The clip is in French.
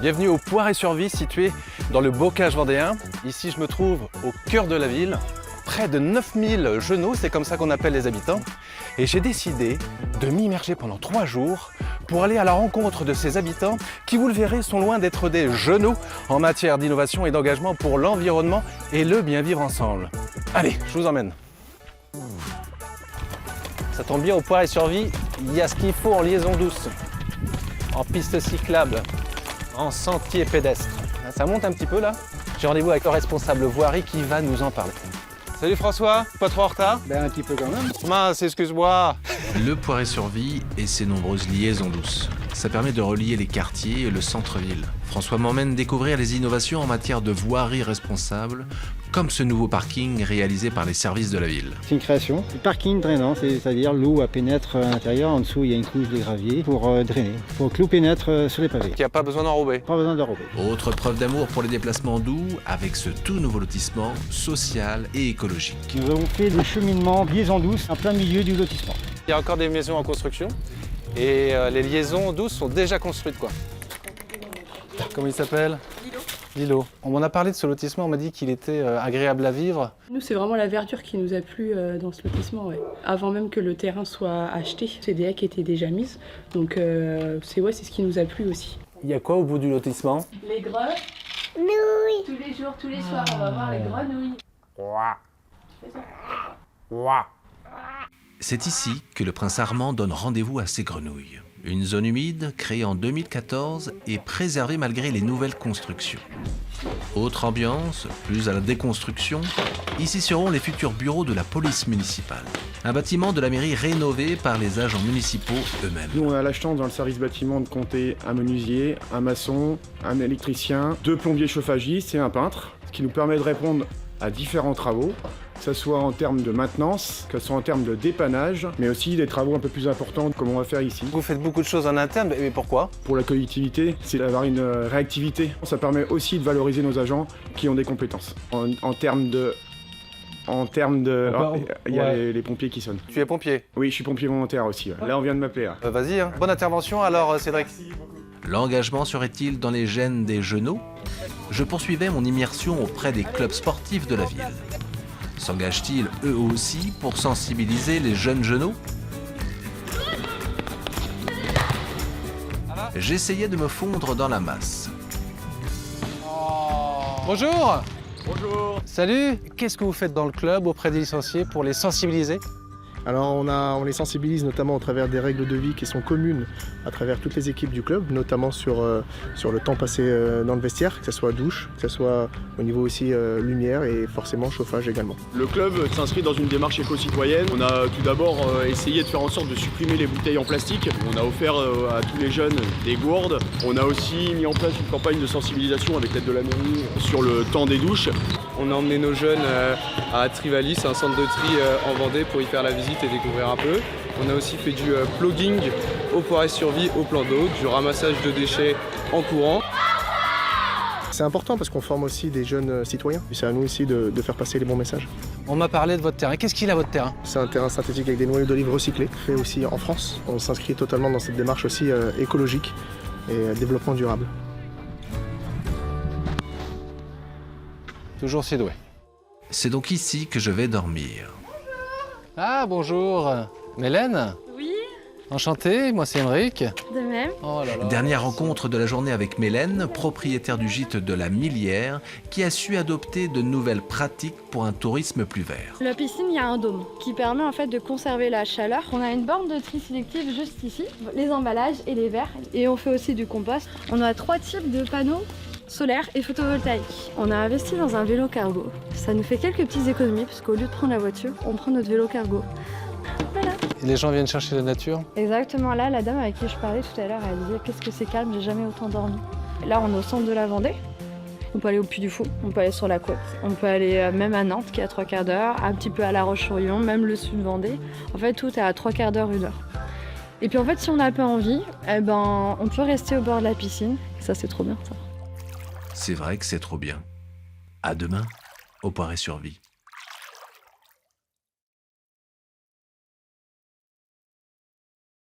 Bienvenue au Poiré-sur-Vie, situé dans le bocage vendéen. Ici, je me trouve au cœur de la ville, près de 9000 genoux, c'est comme ça qu'on appelle les habitants. Et j'ai décidé de m'immerger pendant 3 jours pour aller à la rencontre de ces habitants qui, vous le verrez, sont loin d'être des genoux en matière d'innovation et d'engagement pour l'environnement et le bien vivre ensemble. Allez, je vous emmène. Ça tombe bien, au Poiré-sur-Vie, il y a ce qu'il faut en liaison douce, en piste cyclable, en sentier pédestre. Ça monte un petit peu là. J'ai rendez-vous avec le responsable voirie qui va nous en parler. Salut François, pas trop en retard? Ben un petit peu quand même. Mince, excuse-moi. Le Poiré-sur-Vie et ses nombreuses liaisons douces. Ça permet de relier les quartiers et le centre-ville. François m'emmène découvrir les innovations en matière de voirie responsable, comme ce nouveau parking réalisé par les services de la ville. C'est une création. Le parking drainant, c'est-à-dire l'eau pénètre à l'intérieur. En dessous, il y a une couche de gravier pour drainer, pour que l'eau pénètre sur les pavés. Qui a pas besoin d'enrober. Pas besoin d'enrober. Autre preuve d'amour pour les déplacements doux avec ce tout nouveau lotissement social et écologique. Nous avons fait des cheminements liaison douce en plein milieu du lotissement. Il y a encore des maisons en construction et les liaisons douces sont déjà construites quoi. Comment il s'appelle? Lilo. On m'en a parlé de ce lotissement, on m'a dit qu'il était agréable à vivre. Nous, c'est vraiment la verdure qui nous a plu dans ce lotissement, ouais. Avant même que le terrain soit acheté, c'est des haies qui étaient déjà mises. Donc c'est ce qui nous a plu aussi. Il y a quoi au bout du lotissement? Les grenouilles. Tous les jours, tous les soirs, on va voir les grenouilles. C'est ici que le prince Armand donne rendez-vous à ses grenouilles. Une zone humide créée en 2014 et préservée malgré les nouvelles constructions. Autre ambiance, plus à la déconstruction, ici seront les futurs bureaux de la police municipale. Un bâtiment de la mairie rénové par les agents municipaux eux-mêmes. Nous, on a la chance dans le service bâtiment de compter un menuisier, un maçon, un électricien, 2 plombiers chauffagistes et un peintre, ce qui nous permet de répondre à différents travaux, que ce soit en termes de maintenance, que ce soit en termes de dépannage, mais aussi des travaux un peu plus importants comme on va faire ici. Vous faites beaucoup de choses en interne, mais pourquoi? Pour la collectivité, c'est d'avoir une réactivité. Ça permet aussi de valoriser nos agents qui ont des compétences. En termes de... il y a les pompiers qui sonnent. Tu es pompier? Oui, je suis pompier volontaire aussi. Ouais. Là, on vient de m'appeler. Vas-y, hein. Bonne intervention alors Cédric. L'engagement serait-il dans les gènes des genoux? Je poursuivais mon immersion auprès des clubs sportifs de la ville. S'engagent-ils eux aussi pour sensibiliser les jeunes genoux? J'essayais de me fondre dans la masse. Bonjour. Bonjour. Salut. Qu'est-ce que vous faites dans le club auprès des licenciés pour les sensibiliser? Alors on les sensibilise notamment au travers des règles de vie qui sont communes à travers toutes les équipes du club, notamment sur le temps passé dans le vestiaire, que ce soit douche, que ce soit au niveau aussi lumière et forcément chauffage également. Le club s'inscrit dans une démarche éco-citoyenne. On a tout d'abord essayé de faire en sorte de supprimer les bouteilles en plastique. On a offert à tous les jeunes des gourdes. On a aussi mis en place une campagne de sensibilisation avec l'aide de la mairie sur le temps des douches. On a emmené nos jeunes à Trivalis, un centre de tri en Vendée, pour y faire la visite et découvrir un peu. On a aussi fait du plugging au Poiré-sur-Vie au plan d'eau, du ramassage de déchets en courant. C'est important parce qu'on forme aussi des jeunes citoyens. C'est à nous aussi de faire passer les bons messages. On m'a parlé de votre terrain. Qu'est-ce qu'il a votre terrain? C'est un terrain synthétique avec des noyaux d'olive recyclés, fait aussi en France. On s'inscrit totalement dans cette démarche aussi écologique et développement durable. Toujours si doué. C'est donc ici que je vais dormir. Ah bonjour. Mélène? Oui, Enchanté, moi c'est Émeric. de même. Oh là là. Dernière rencontre de la journée avec Mélène, propriétaire du gîte de la Millière, qui a su adopter de nouvelles pratiques pour un tourisme plus vert. La piscine, il y a un dôme qui permet en fait de conserver la chaleur. On a une borne de tri sélective juste ici, les emballages et les verres. Et on fait aussi du compost. On a 3 types de panneaux solaires et photovoltaïques. On a investi dans un vélo cargo. Ça nous fait quelques petites économies parce qu'au lieu de prendre la voiture, on prend notre vélo cargo. Voilà. Et les gens viennent chercher la nature? Exactement, là, la dame avec qui je parlais tout à l'heure, elle disait qu'est-ce que c'est calme, j'ai jamais autant dormi. Là, on est au centre de la Vendée. On peut aller au Puy du Fou, on peut aller sur la côte, on peut aller même à Nantes qui est à 3/4 d'heure, un petit peu à La Roche-sur-Yon, même le sud Vendée. En fait, tout est à 3/4 d'heure, 1 heure. Et puis en fait, si on n'a pas envie, on peut rester au bord de la piscine. Et ça, c'est trop bien, ça. C'est vrai que c'est trop bien. À demain, au Poiré-sur-Vie.